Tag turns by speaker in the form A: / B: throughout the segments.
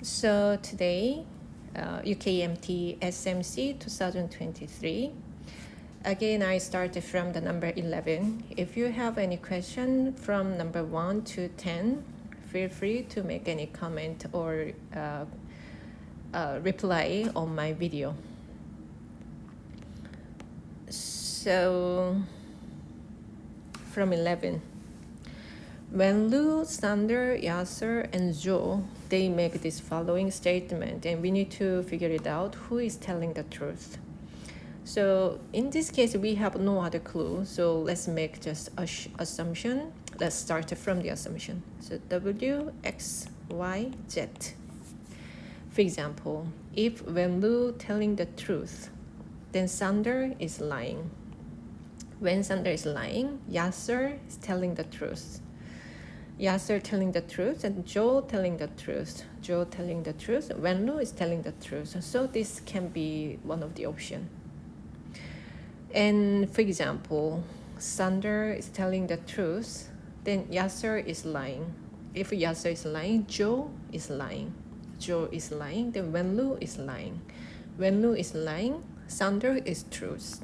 A: So today, Ukmt SMC 2023. Again, I started from the number 11. If you have any question from number 1 to 10, feel free to make any comment or reply on my video. So, from 11. When Lu, Sander, Yasser, and Zhou, they make this following statement, and we need to figure it out who is telling the truth. So in this case, we have no other clue. So let's make just a assumption. Let's start from the assumption. So W, X, Y, Z. For example, if when Lu telling the truth, then Sander is lying. When Sander is lying, Yasser is telling the truth. Yasser telling the truth and Zhou telling the truth. Zhou telling the truth. Wenlu is telling the truth. So this can be one of the options. And for example, Sander is telling the truth, then Yasser is lying. If Yasser is lying, Zhou is lying. Zhou is lying, then Wenlu is lying. Wenlu is lying, Sander is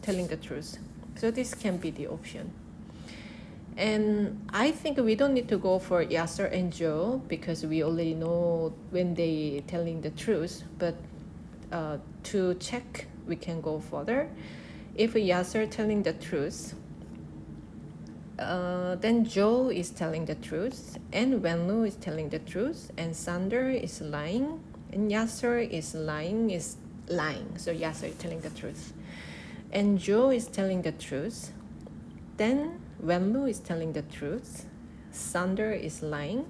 A: telling the truth. So this can be the option. And I think we don't need to go for Yasser and Zhou because we already know when they telling the truth. But to check, we can go further. If Yasser telling the truth, then Zhou is telling the truth, and Wenlu is telling the truth, and Sander is lying, and Yasser is lying. So Yasser is telling the truth, and Zhou is telling the truth. Then Wenlu is telling the truth, Sander is lying,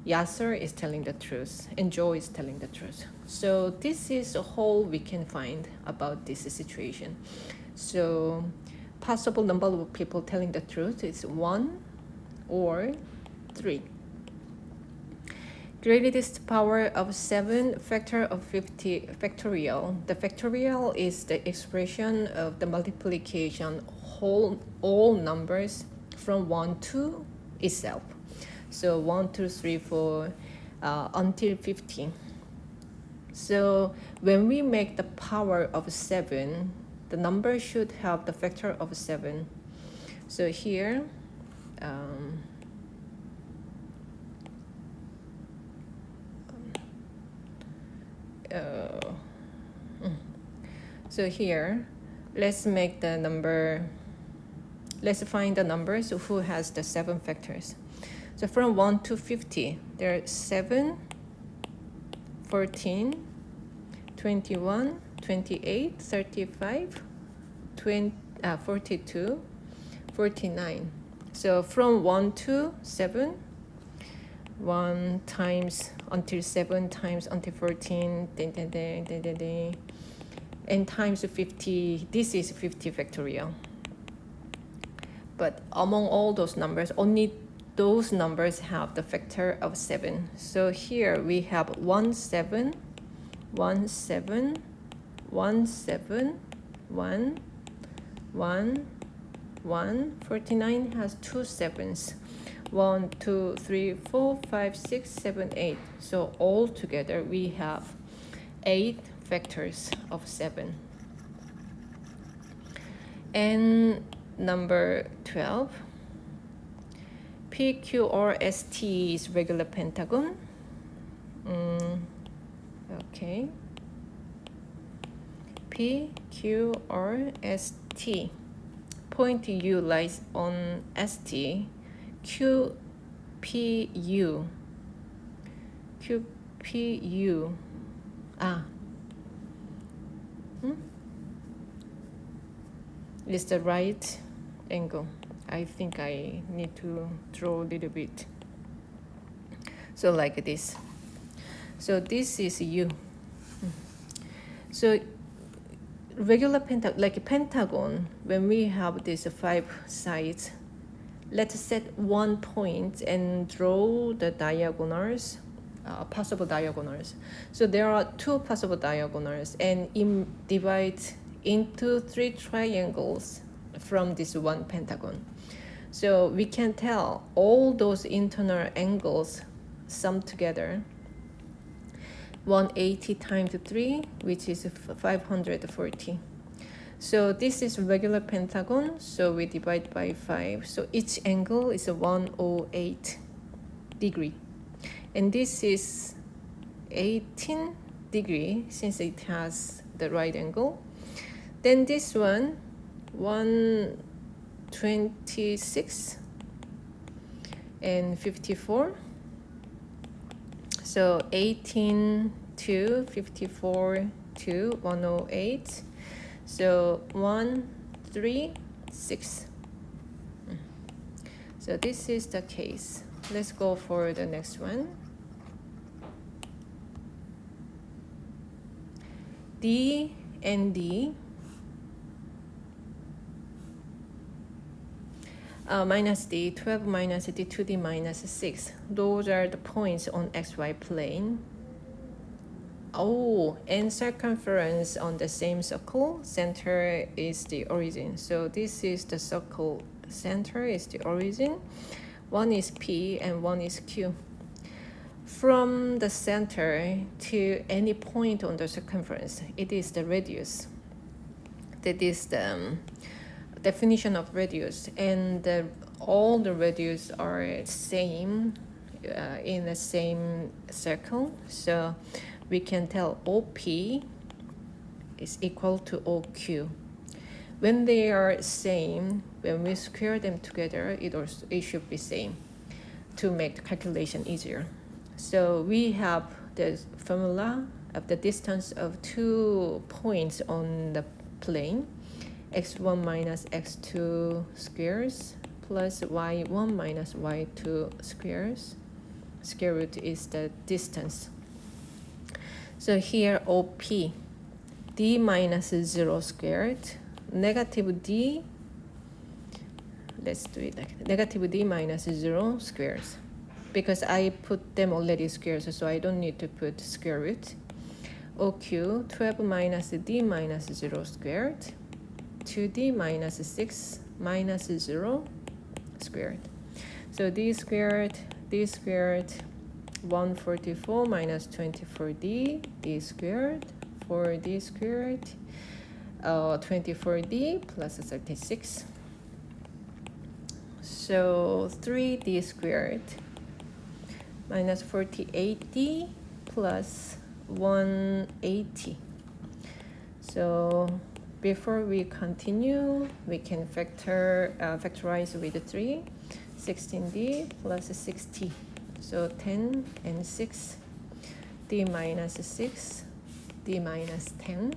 A: Yasser is telling the truth, and Zhou is telling the truth. So this is a whole we can find about this situation. So possible number of people telling the truth is 1 or 3. Greatest power of 7, factor of 50 factorial. The factorial is the expression of the multiplication all numbers from 1 to itself. So 1, 2, 3, 4 until 50. So when we make the power of 7, the number should have the factor of 7. So here, so here, let's make the number. Let's find the numbers who has the 7 factors. So from 1 to 50, there are 7, 14, 21, 28, 35, 42, 49. So from 1 to 7, 1 times until 7 times until 14, and times 50, this is 50 factorial. But among all those numbers, only those numbers have the factor of 7. So here we have 1, 7, 1, 7, 1, 7, 1, 1, 1. 49 has 2 sevens. 1, 2, 3, 4, 5, 6, 7, 8. So all together we have 8 factors of 7. And number 12, PQRST is regular pentagon. Okay. PQRST. Point U lies on ST. QPU. QPU. Is the right angle. I think I need to draw a little bit. So like this. So this is U. So regular pentagon, like a pentagon, when we have these 5 sides, let's set one point and draw the diagonals, possible diagonals. So there are 2 possible diagonals, and divide into 3 triangles from this one pentagon. So we can tell all those internal angles sum together. 180 times 3, which is 540. So this is regular pentagon, so we divide by 5. So each angle is a 108 degree. And this is 18 degree since it has the right angle. Then this one, 126 and 54. So 18 to 54 to 108. So 136. So this is the case. Let's go for the next one. D and D. Minus D, 12 minus D, 2D minus 6. Those are the points on XY plane. Oh, and circumference on the same circle, center is the origin. So this is the circle, center is the origin. One is P and one is Q. From the center to any point on the circumference, it is the radius. That is the definition of radius, and all the radius are same in the same circle. So we can tell OP is equal to OQ. When they are same, when we square them together, it should be same to make the calculation easier. So we have the formula of the distance of 2 points on the plane, x1 minus x2 squares plus y1 minus y2 squares. Square root is the distance. So here OP, d minus 0 squared, negative d, let's do it like negative d minus 0 squares. Because I put them already squares, so I don't need to put square root. OQ, 12 minus d minus 0 squared, 2d minus 6 minus 0 squared. So d squared, 144 minus 24d, d squared, 4d squared, 24d plus 36. So 3d squared minus 48d plus 180. So before we continue, we can factorize with 3, 16d plus 60. So 10 and 6, d minus 6, d minus 10.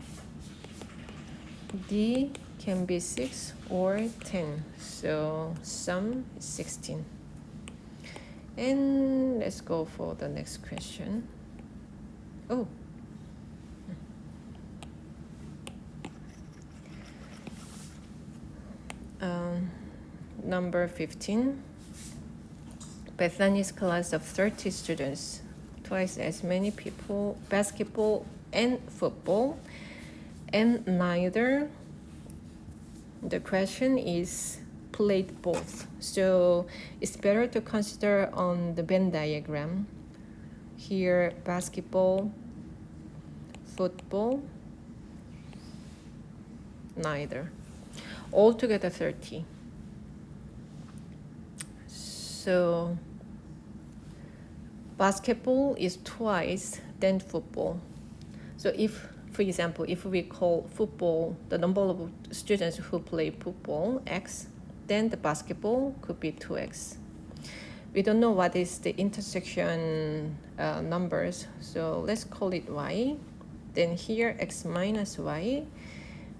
A: d can be 6 or 10, so sum is 16. And let's go for the next question. Oh. Number 15. Bethany's class of 30 students, twice as many people, basketball and football, and neither. The question is played both. So it's better to consider on the Venn diagram. Here, basketball, football, neither. Altogether 30. So basketball is twice than football. So if, for example, if we call football the number of students who play football X, then the basketball could be 2X. We don't know what is the intersection numbers, so let's call it Y. Then here X minus Y,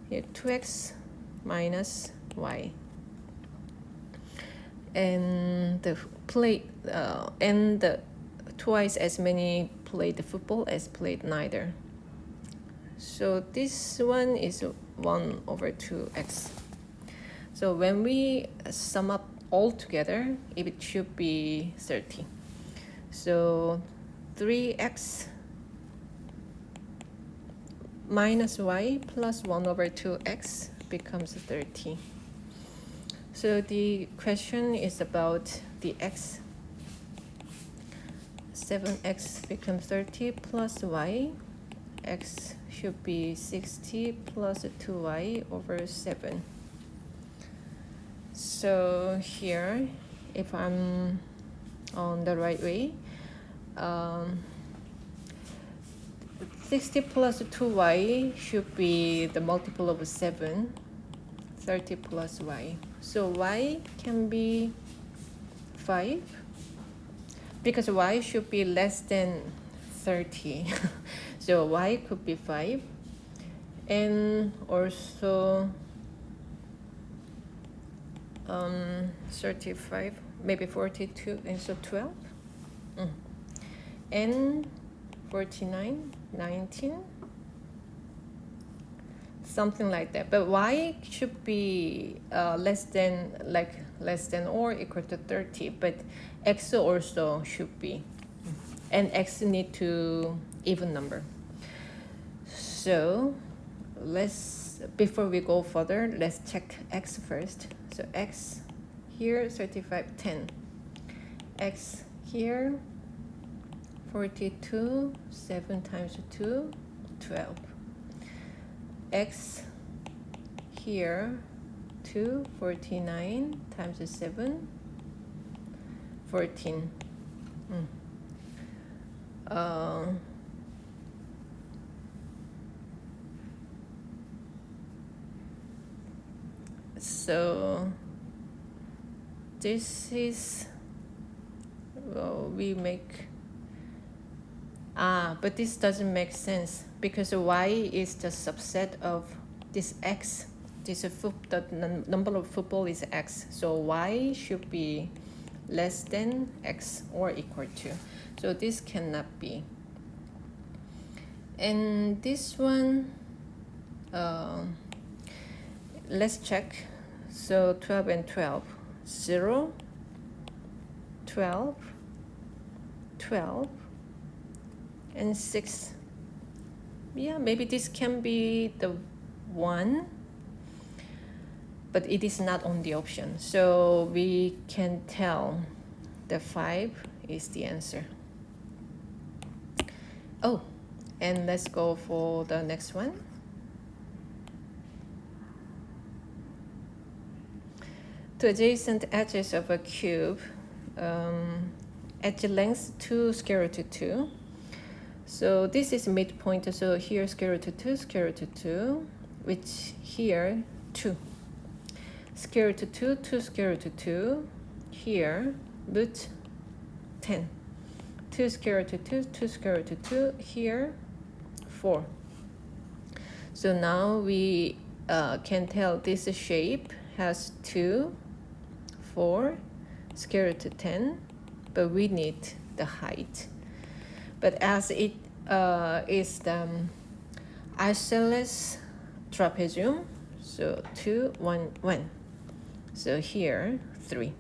A: here 2X minus Y. And the twice as many played football as played neither. So this one is 1 over 2x. So when we sum up all together, it should be 30. So 3x minus y plus 1 over 2x becomes 30. So the question is about the x. 7x becomes 30 plus y. X should be 60 plus 2y over 7. So here, if I'm on the right way, 60 plus 2y should be the multiple of 7, 30 plus y. So y can be 5, because y should be less than 30. So y could be 5. And also 35, maybe 42, and so 12. And 49, 19, something like that. But y should be less than or equal to 30, but x also should be, and x need to even number. So before we go further, let's check x first. So x here 35, 10. X here 42, 7 times 2, 12. X here 2, 49 times 7, 14. So this is, well, we make, but this doesn't make sense because y is the subset of this x. The number of football is x, so y should be less than x or equal to. So this cannot be. And this one, let's check. So 12 and 12, 0, 12, 12, and 6. Yeah, maybe this can be the 1, but it is not on the option. So we can tell the 5 is the answer. Oh, and let's go for the next one. To adjacent edges of a cube, edge length 2 square root of 2. So this is midpoint, so here square root of 2, square root of 2, which here 2. Square root of 2, 2 square root of 2, here root 10. 2 square root of 2, 2 square root of 2, here 4. So now we can tell this shape has 2, 4, square root of 10, but we need the height. But as it is the isosceles trapezium, so 2, 1, 1. So here 3.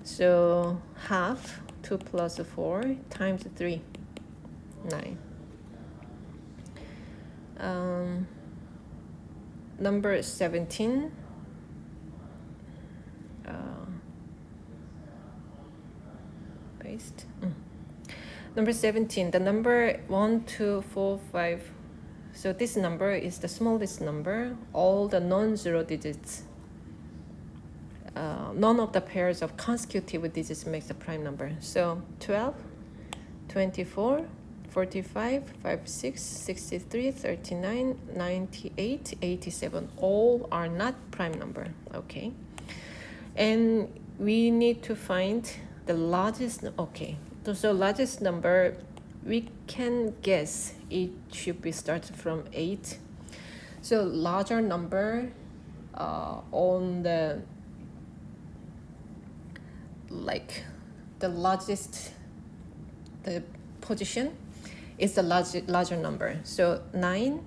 A: So half 2 plus 4 times 3, 9. Number 17. Paste. Number 17, the number 1, 2, 4, 5. So this number is the smallest number, all the non-zero digits. None of the pairs of consecutive digits makes a prime number. So 12, 24, 45, 56, 63, 39, 98, 87. All are not prime number, okay? And we need to find the largest, okay. So largest number, we can guess it should be started from 8. So larger number on the, like the largest, the position is the larger number. So 9,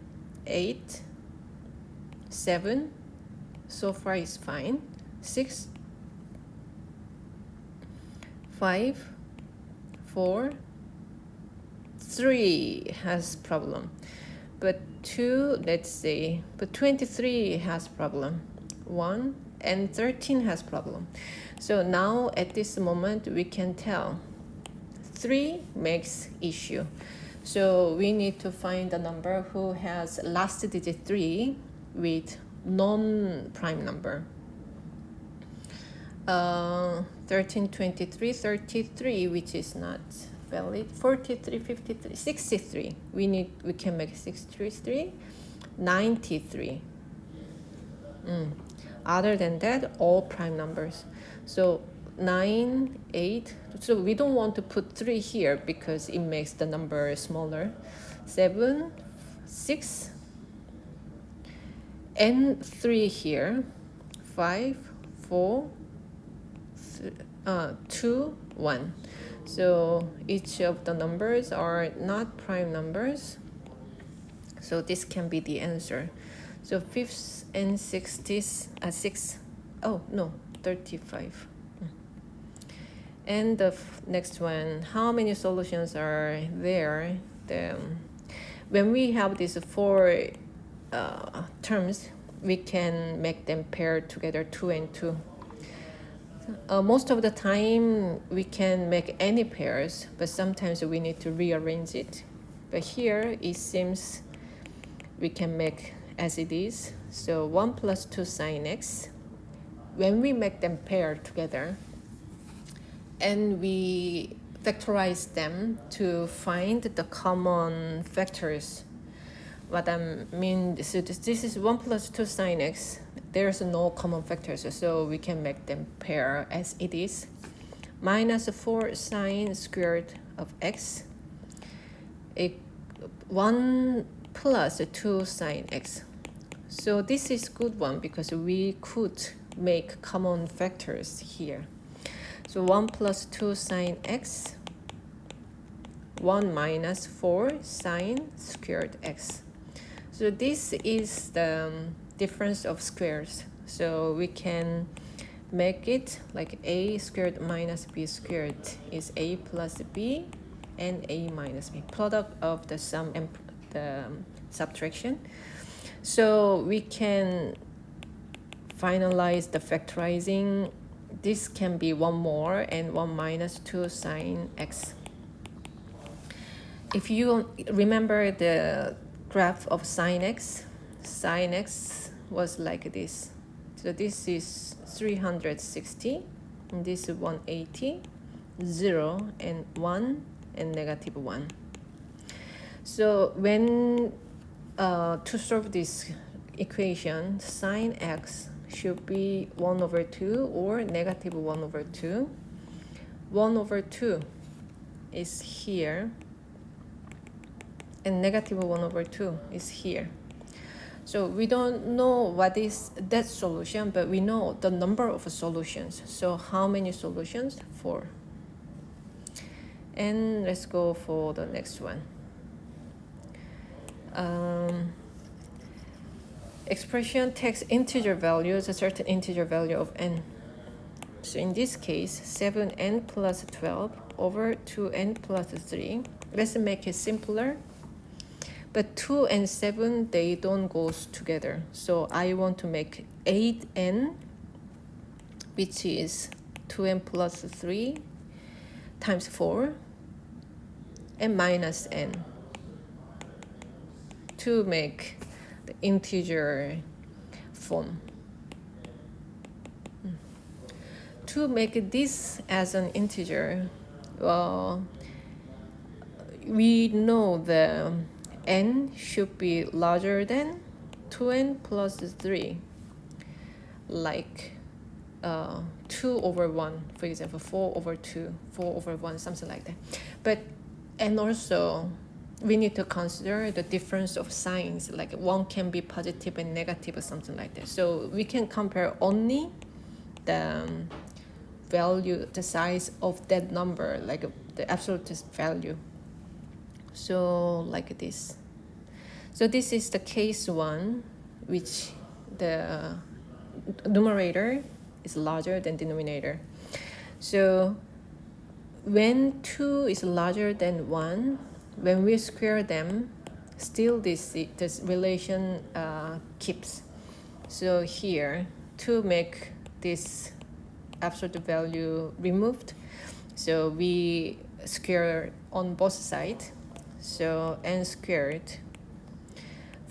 A: 8, 7, so far is fine. 6, 5, 4, 3 has problem, but 2, let's say, but 23 has problem, 1 and 13 has problem. So now at this moment we can tell 3 makes issue. So we need to find a number who has last digit 3 with non-prime number. 13, 23, 33, which is not valid. 43, 53, 63. We can make 63, 93. Other than that, all prime numbers. So 9, 8. So we don't want to put 3 here because it makes the number smaller. 7, 6, and 3 here. 5, 4, 2, 1. So each of the numbers are not prime numbers. So this can be the answer. So 5th and 60s, 6. Oh no, 35. And the next one, how many solutions are there? When we have these 4 terms, we can make them pair together, 2 and 2. Most of the time, we can make any pairs, but sometimes we need to rearrange it. But here, it seems we can make as it is. So 1 plus 2 sine x. When we make them pair together, and we factorize them to find the common factors. What I mean, so this is 1 plus 2 sine x. There's no common factors, so we can make them pair as it is. Minus 4 sine squared of x. 1 plus 2 sine x. So this is good one because we could make common factors here. So 1 plus 2 sine x, 1 minus 4 sine squared x. So this is the difference of squares. So we can make it like a squared minus b squared is a plus b and a minus b, product of the sum and the subtraction. So we can finalize the factorizing. This can be 1 more and 1 minus 2 sine x. If you remember the graph of sine x was like this. So this is 360, and this is 180, 0 and 1 and negative 1. So when to solve this equation, sine x should be 1 over 2 or negative 1 over 2. 1 over 2 is here, and negative 1 over 2 is here. So we don't know what is that solution, but we know the number of solutions. So how many solutions? 4. And let's go for the next one. Expression takes integer values, a certain integer value of n. So in this case, 7n plus 12 over 2n plus 3. Let's make it simpler. But 2 and 7, they don't go together. So I want to make 8n, which is 2n plus 3 times 4, and minus n, to make the integer form. To make this as an integer, well, we know the n should be larger than 2n plus 3, like 2 over 1, for example, 4 over 2, 4 over 1, something like that. But, and also, we need to consider the difference of signs, like one can be positive and negative or something like that. So we can compare only the value, the size of that number, like the absolute value. So like this. So this is the case 1, which the numerator is larger than denominator. So when 2 is larger than 1, when we square them, still this relation keeps. So here, to make this absolute value removed, so we square on both sides. So n squared,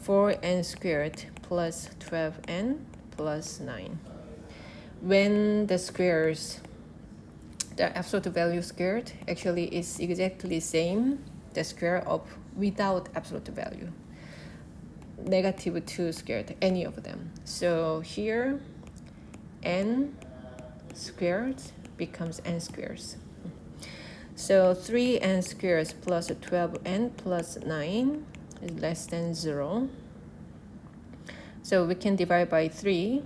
A: 4n squared plus 12n plus 9. When the squares, the absolute value squared actually is exactly same the square of without absolute value. -2 squared, any of them. So here n squared becomes n squares. So 3n squares plus 12n plus 9 is less than 0. So we can divide by 3.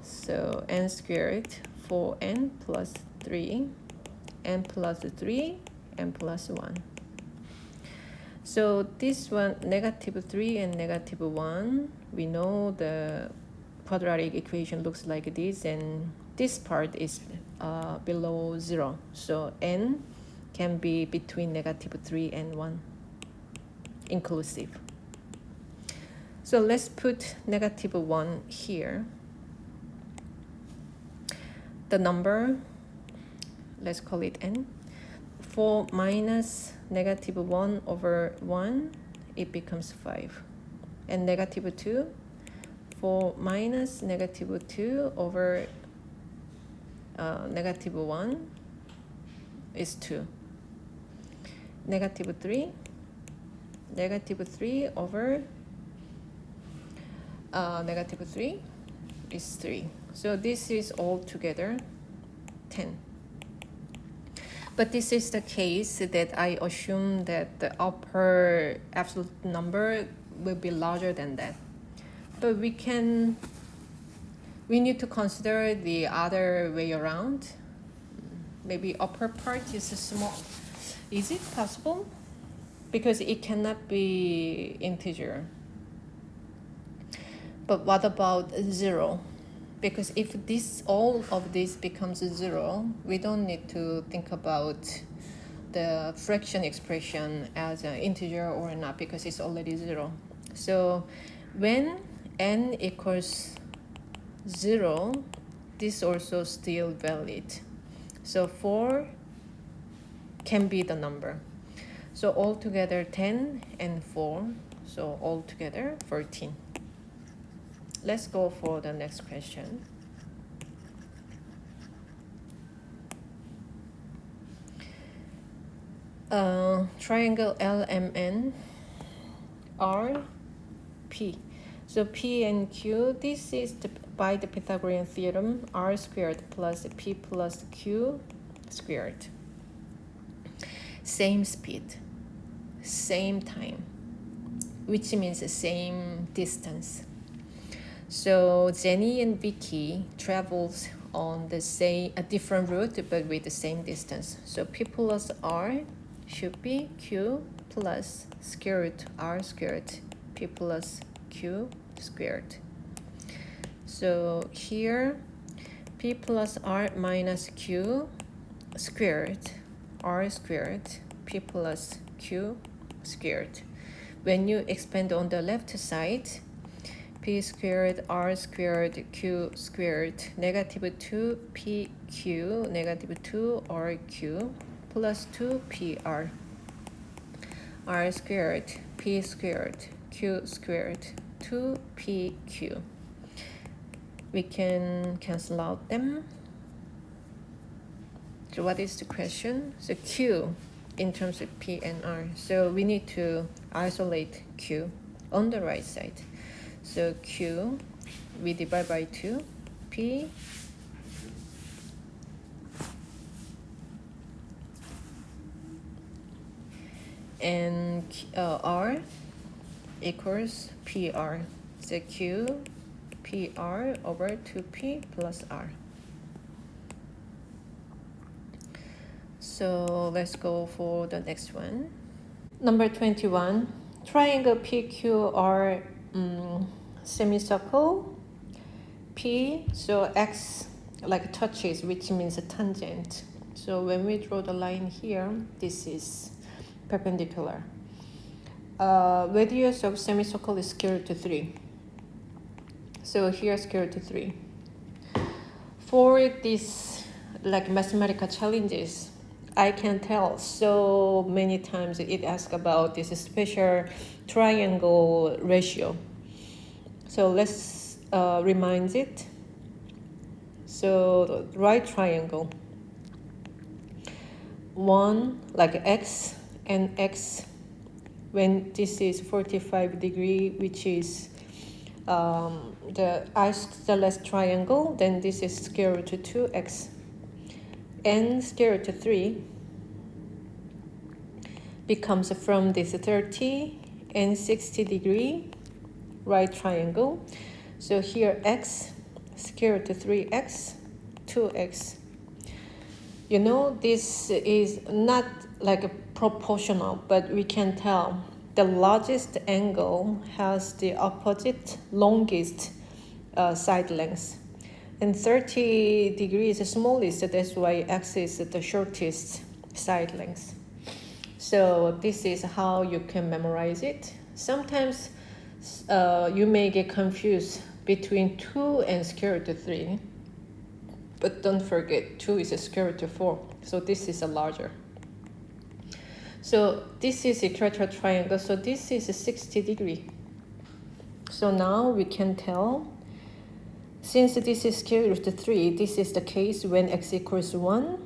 A: So n squared, 4n plus 3, n plus 3, n plus 1. So this one, -3 and -1, we know the quadratic equation looks like this, and this part is below 0. So n can be between -3 and 1, inclusive. So let's put -1 here. The number, let's call it n. 4 minus -1 over 1, it becomes 5. And -2, 4 minus -2 over -1 is 2. -3, -3 over -3 is 3. So this is all together 10. But this is the case that I assume that the upper absolute number will be larger than that. But we need to consider the other way around. Maybe upper part is small. Is it possible? Because it cannot be integer. But what about 0? Because if all of this becomes 0, we don't need to think about the fraction expression as an integer or not, because it's already 0. So when n equals 0, this also still valid. So 4 can be the number. So altogether 10 and 4, so altogether 14. Let's go for the next question. Triangle LMN RP. So P and Q, this is by the Pythagorean theorem, R squared plus P plus Q squared. Same speed, same time, which means the same distance. So Jenny and Vicky travels on a different route, but with the same distance. So P plus R should be Q plus square root R squared, P plus Q squared. So here, P plus R minus Q squared, R squared, P plus Q squared. When you expand on the left side, P squared, R squared, Q squared, -2 PQ, -2 RQ, plus 2 PR. R squared, P squared, Q squared, 2 PQ. We can cancel out them. So what is the question? So Q in terms of P and R. So we need to isolate Q on the right side. So Q, we divide by 2, P and R equals PR. So Q, PR over 2P plus R. So let's go for the next one. Number 21, triangle PQR semicircle. P, so X like touches, which means a tangent. So when we draw the line here, this is perpendicular. Radius of semicircle is square root of 3. So here square root of 3. For these like mathematical challenges, I can tell so many times it asks about this special triangle ratio. So let's remind it. So the right triangle, one like x and x, when this is 45 degree, which is the isosceles triangle, then this is square root of 2x, and square root of 3 becomes from this 30 and 60 degree right triangle. So here x square root of 3x, 2x. You know, this is not like a proportional, but we can tell the largest angle has the opposite longest side length. And 30 degrees is the smallest, so that's why x is the shortest side length. So this is how you can memorize it. Sometimes you may get confused between 2 and square root of 3. But don't forget, 2 is a square root of 4. So this is a larger. So this is equilateral triangle. So this is a 60 degree. So now we can tell, since this is square root of 3, this is the case when x equals 1.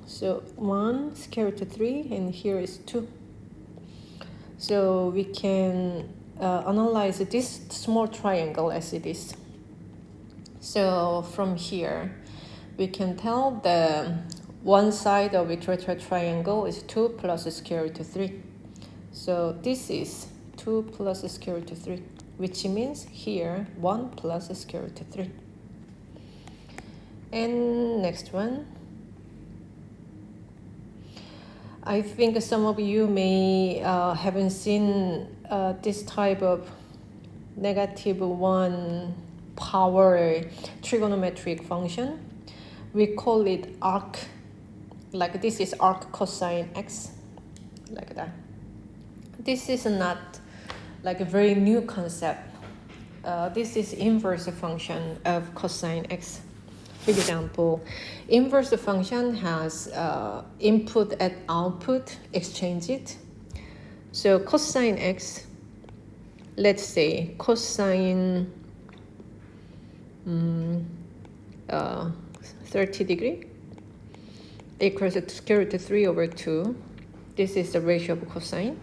A: So 1 square root of 3, and here is 2. So we can analyze this small triangle as it is. So from here, we can tell the one side of equilateral triangle is 2 plus square root of 3. So this is 2 plus square root of 3, which means here 1 plus square root of 3. And next one. I think some of you may haven't seen this type of -1 power trigonometric function. We call it arc, like this is arc cosine x, like that. This is not like a very new concept. This is inverse function of cosine x. For example, inverse function has input and output exchanged. So cosine x, let's say cosine 30 degree equals to square root of 3 over 2. This is the ratio of cosine.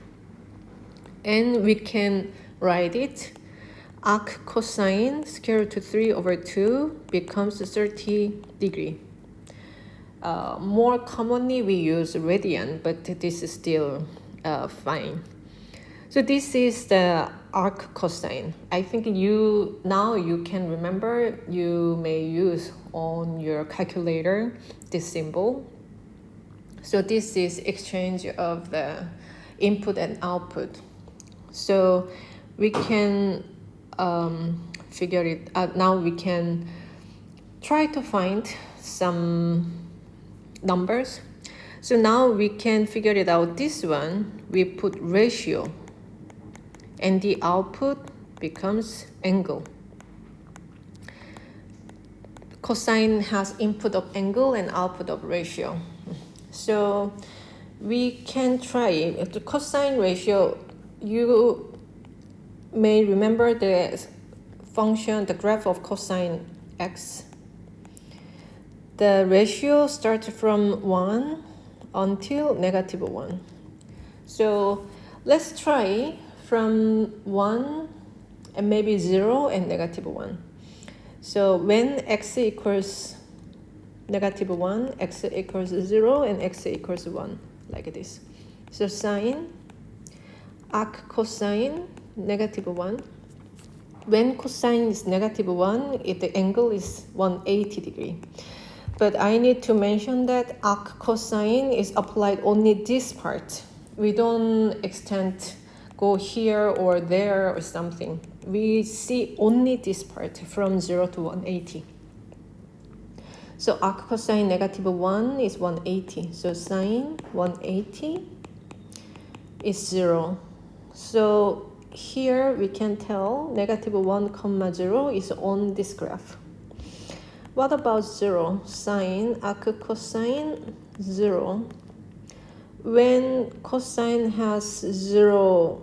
A: And we can write it, arc cosine square root of 3 over 2 becomes 30 degree. More commonly we use radian, but this is still fine. So this is the arc cosine. I think now you can remember, you may use on your calculator this symbol. So this is exchange of the input and output. So we can figure it out. Now we can try to find some numbers. So now we can figure it out. This one, we put ratio, and the output becomes angle. Cosine has input of angle and output of ratio. So we can try the cosine ratio. You may remember the function, the graph of cosine x. The ratio starts from 1 until -1. So let's try from 1 and maybe 0 and -1. So when x equals -1, x equals 0, and x equals 1, like this. So sine, arc cosine, -1. When cosine is -1, the angle is 180 degree. But I need to mention that arc cosine is applied only this part. We don't extend, go here or there or something. We see only this part from 0 to 180. So arc cosine -1 is 180. So sine 180 is 0. So here we can tell -1, 0 is on this graph. What about 0? Sine arc cosine 0 When cosine has 0,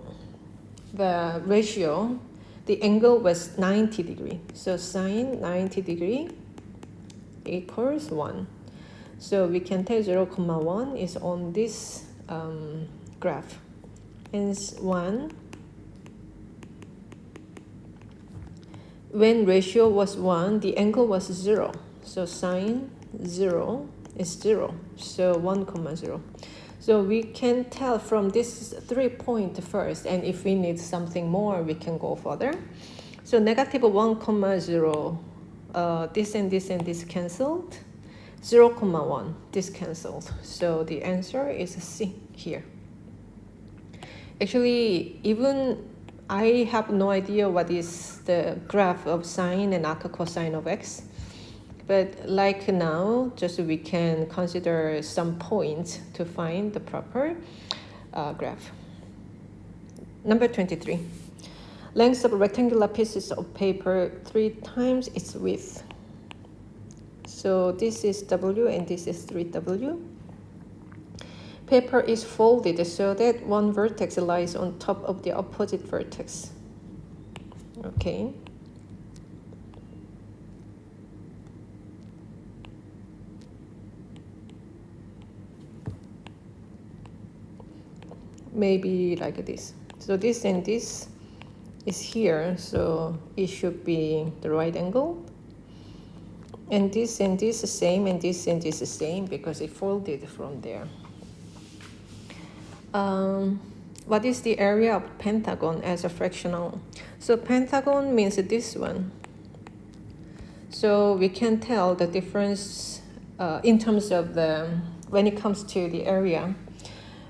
A: the ratio, the angle was 90 degree. So sine 90 degree equals 1. So we can tell 0, 1 is on this graph. Hence 1. When ratio was 1, the angle was 0. So sine 0 is 0. So 1, 0. So we can tell from this 3 point first, and if we need something more, we can go further. So negative 1, 0, this and this and this cancelled. 0, 1, this cancelled. So the answer is C here. Actually, even I have no idea what is the graph of sine and arc cosine of x. But like now, just we can consider some points to find the proper graph. Number 23. Length of rectangular pieces of paper 3 times its width. So this is W and this is 3W. Paper is folded so that one vertex lies on top of the opposite vertex. Okay. Maybe like this. So this and this is here, so it should be the right angle. And this is the same, and this is the same because it folded from there. What is the area of pentagon as a fractional? So pentagon means this one. So we can tell the difference in terms of when it comes to the area.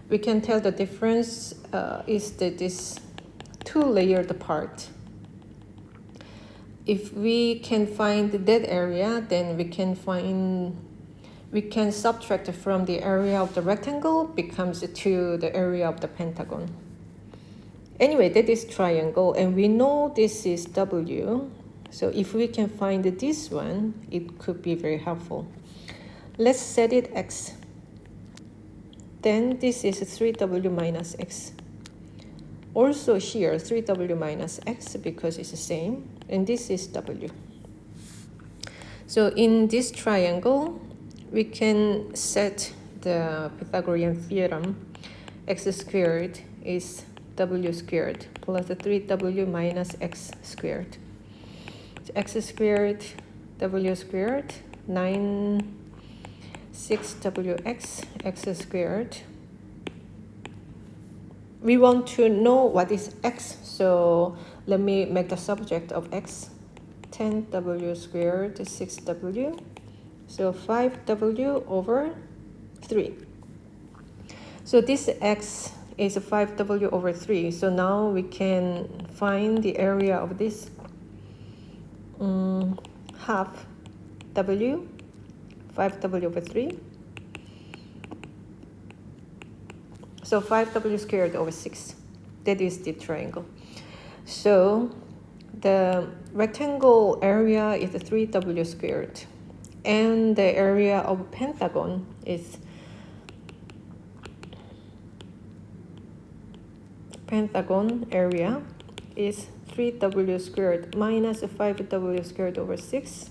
A: We can tell the difference is that this 2-layered part. If we can find that area, then we can subtract from the area of the rectangle becomes to the area of the pentagon. Anyway, that is triangle, and we know this is W. So if we can find this one, it could be very helpful. Let's set it X. Then this is 3W minus X. Also here, 3W minus X because it's the same. And this is W. So in this triangle, we can set the Pythagorean theorem. X squared is W squared plus 3W minus X squared. So X squared, W squared, 9, 6WX, X squared. We want to know what is X, so let me make the subject of X. 10W squared, 6W. So 5W over 3. So this X is 5W over 3. So now we can find the area of this half W, 5W over 3. So 5W squared over 6. That is the triangle. So the rectangle area is 3W squared. And the area of pentagon is area is 3W squared minus 5W squared over 6.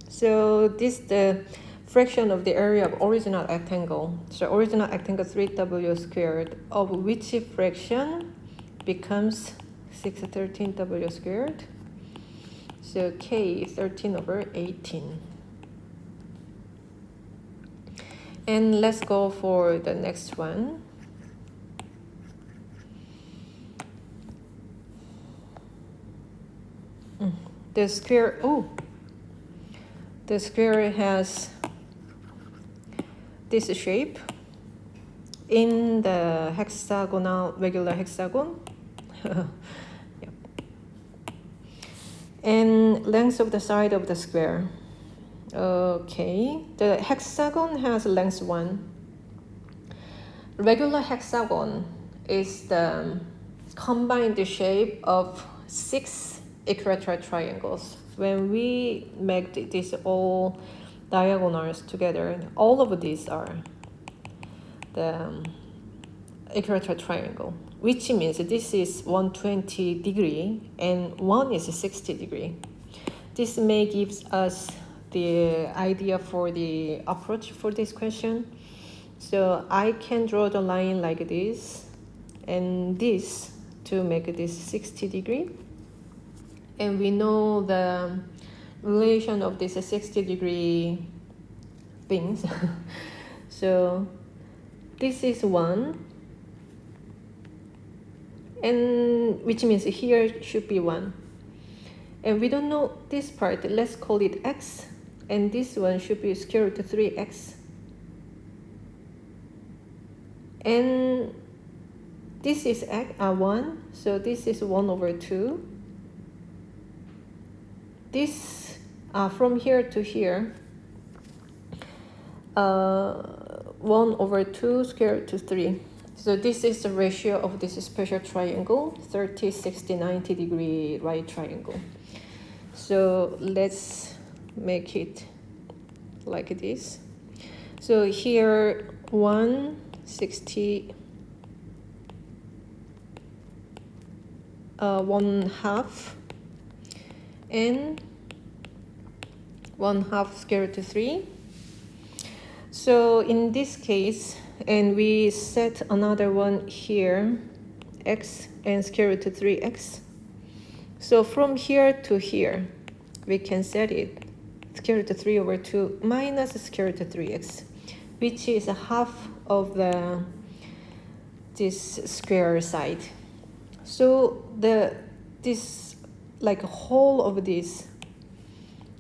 A: So this is the fraction of the area of original rectangle. So original rectangle 3W squared, of which fraction becomes 613W squared. So K 13 over 18. And let's go for the next one. The square has this shape in the regular hexagon. Yep. And length of the side of the square. Okay, the hexagon has length 1. Regular hexagon is the combined shape of 6 equilateral triangles. When we make this all diagonals together. All of these are the equilateral triangle, which means this is 120 degree and one is 60 degree. This may give us the idea for the approach for this question. So I can draw the line like this and this to make this 60 degree. And we know the relation of this 60 degree things. So this is 1, and which means here should be 1. And we don't know this part, let's call it x, and this one should be square root of 3x. And this is 1, so this is 1 over 2. This, from here to here, 1 over 2 square root of 3. So this is the ratio of this special triangle, 30, 60, 90 degree right triangle. So let's make it like this. So here 160, 1/2, and 1/2 square root of 3. So in this case, and we set another one here, x and square root of 3x. So from here to here, we can set it square root of 3 over 2 minus square root of 3x, which is half of this square side. So this like whole of this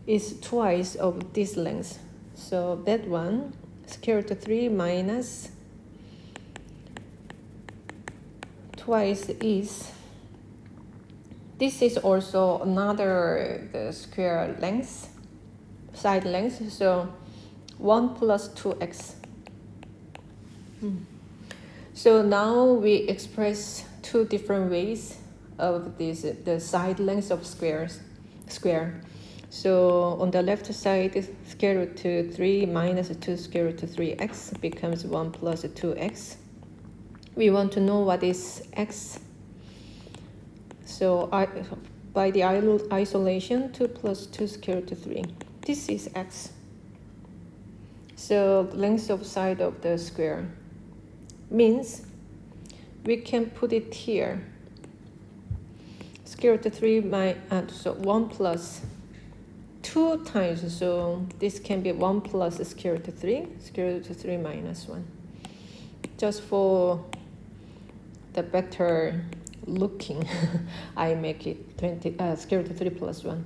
A: is twice of this length. So that one, square root of 3 minus twice is, this is also another the square length, side length, so 1 plus 2x. So now we express two different ways of this, the side length of square. So on the left side, square root of 3 minus 2 square root of 3x becomes 1 plus 2x. We want to know what is x. So by the isolation, 2 plus 2 square root of 3. This is x. So length of side of the square means we can put it here. Square root of 3 so 1 plus 2 times, so this can be 1 plus square root of 3, square root of 3 minus 1. Just for the better looking, I make it square root of 3 plus 1.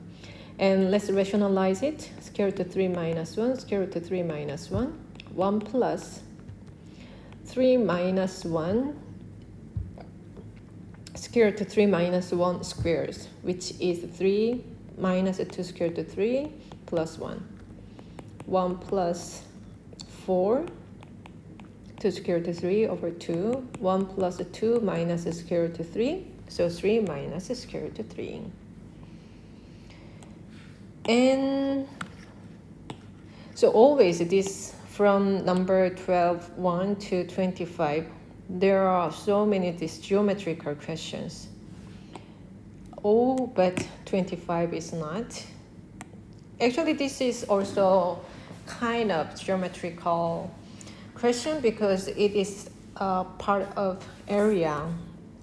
A: And let's rationalize it. Square root of 3 minus 1, square root of 3 minus 1, 1 plus 3 minus 1, square root of 3 minus 1 squares, which is 3 minus 2 square root of 3 plus 1. 1 plus 4, 2 square root of 3 over 2. 1 plus 2 minus square root of 3, so 3 minus square root of 3. And so always this from number 12, 1 to 25, there are so many these geometrical questions. Oh, but 25 is not. Actually, this is also kind of geometrical question because it is part of area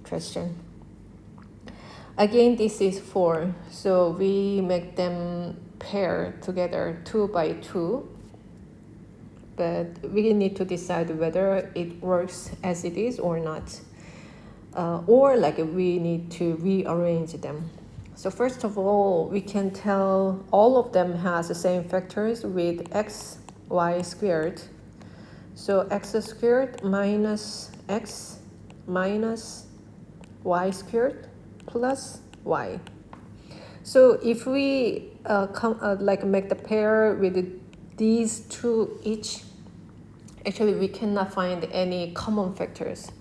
A: question. Again, this is 4, so we make them pair together 2 by 2. But we need to decide whether it works as it is or not. Or like we need to rearrange them. So first of all, we can tell all of them has the same factors with x, y squared. So x squared minus x minus y squared plus y. So if we make the pair with these two each, actually we cannot find any common factors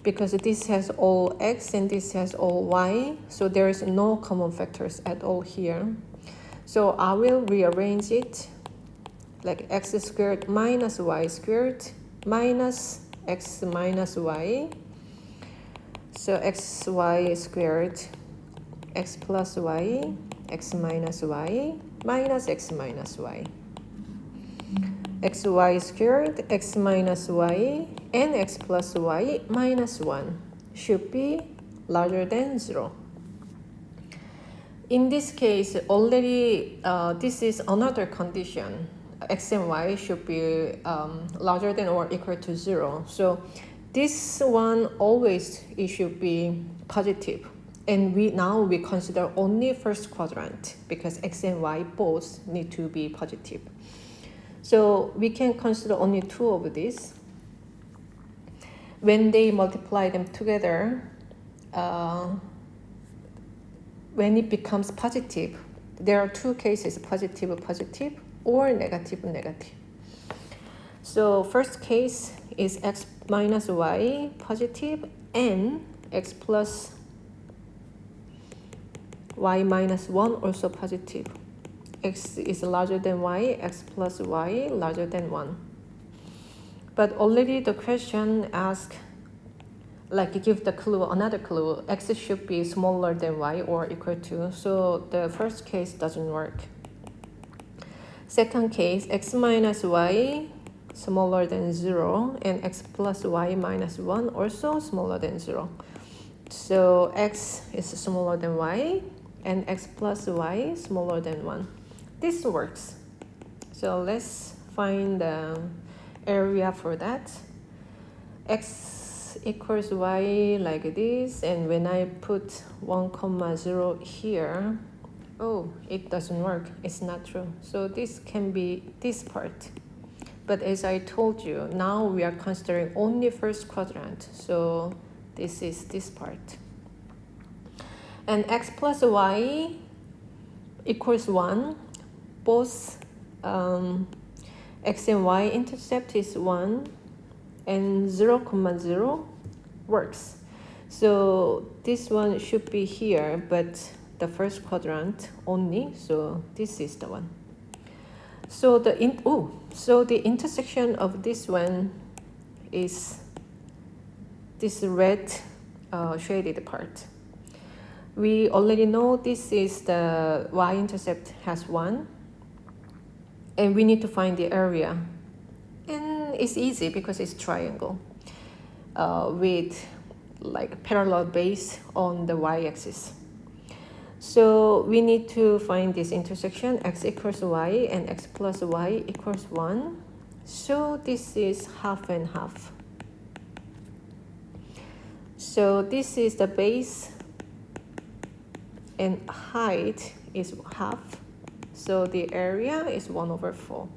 A: because this has all x and this has all y, so there is no common factors at all here. So I will rearrange it like x squared minus y squared minus x minus y. So xy squared, x plus y, x minus y, minus x minus y. Xy squared, x minus y, and x plus y minus 1 should be larger than 0. In this case, already this is another condition. X and y should be larger than or equal to 0. So this one always it should be positive. And now we consider only first quadrant because x and y both need to be positive. So we can consider only two of these. When they multiply them together, when it becomes positive, there are two cases, positive, positive, or negative, negative. So first case is x minus y positive and x plus y minus 1 also positive. X is larger than y, x plus y larger than 1. But already the question asks, like give the clue, another clue, x should be smaller than y or equal to, so the first case doesn't work. Second case, x minus y smaller than 0 and x plus y minus 1 also smaller than 0. So x is smaller than y and x plus y smaller than 1. This works. So let's find the area for that. X equals y like this, and when I put 1, 0 here, oh, it doesn't work. It's not true. So this can be this part. But as I told you, now we are considering only first quadrant. So this is this part. And x plus y equals 1. Both x and y intercept is 1 and 0, 0 works. So this one should be here, but the first quadrant only. So this is the one. So the intersection of this one is this red shaded part. We already know this is the y-intercept has 1. And we need to find the area. And it's easy because it's triangle with like parallel base on the y-axis. So we need to find this intersection, x equals y and x plus y equals 1. So this is half and half. So this is the base and height is half. So the area is 1/4.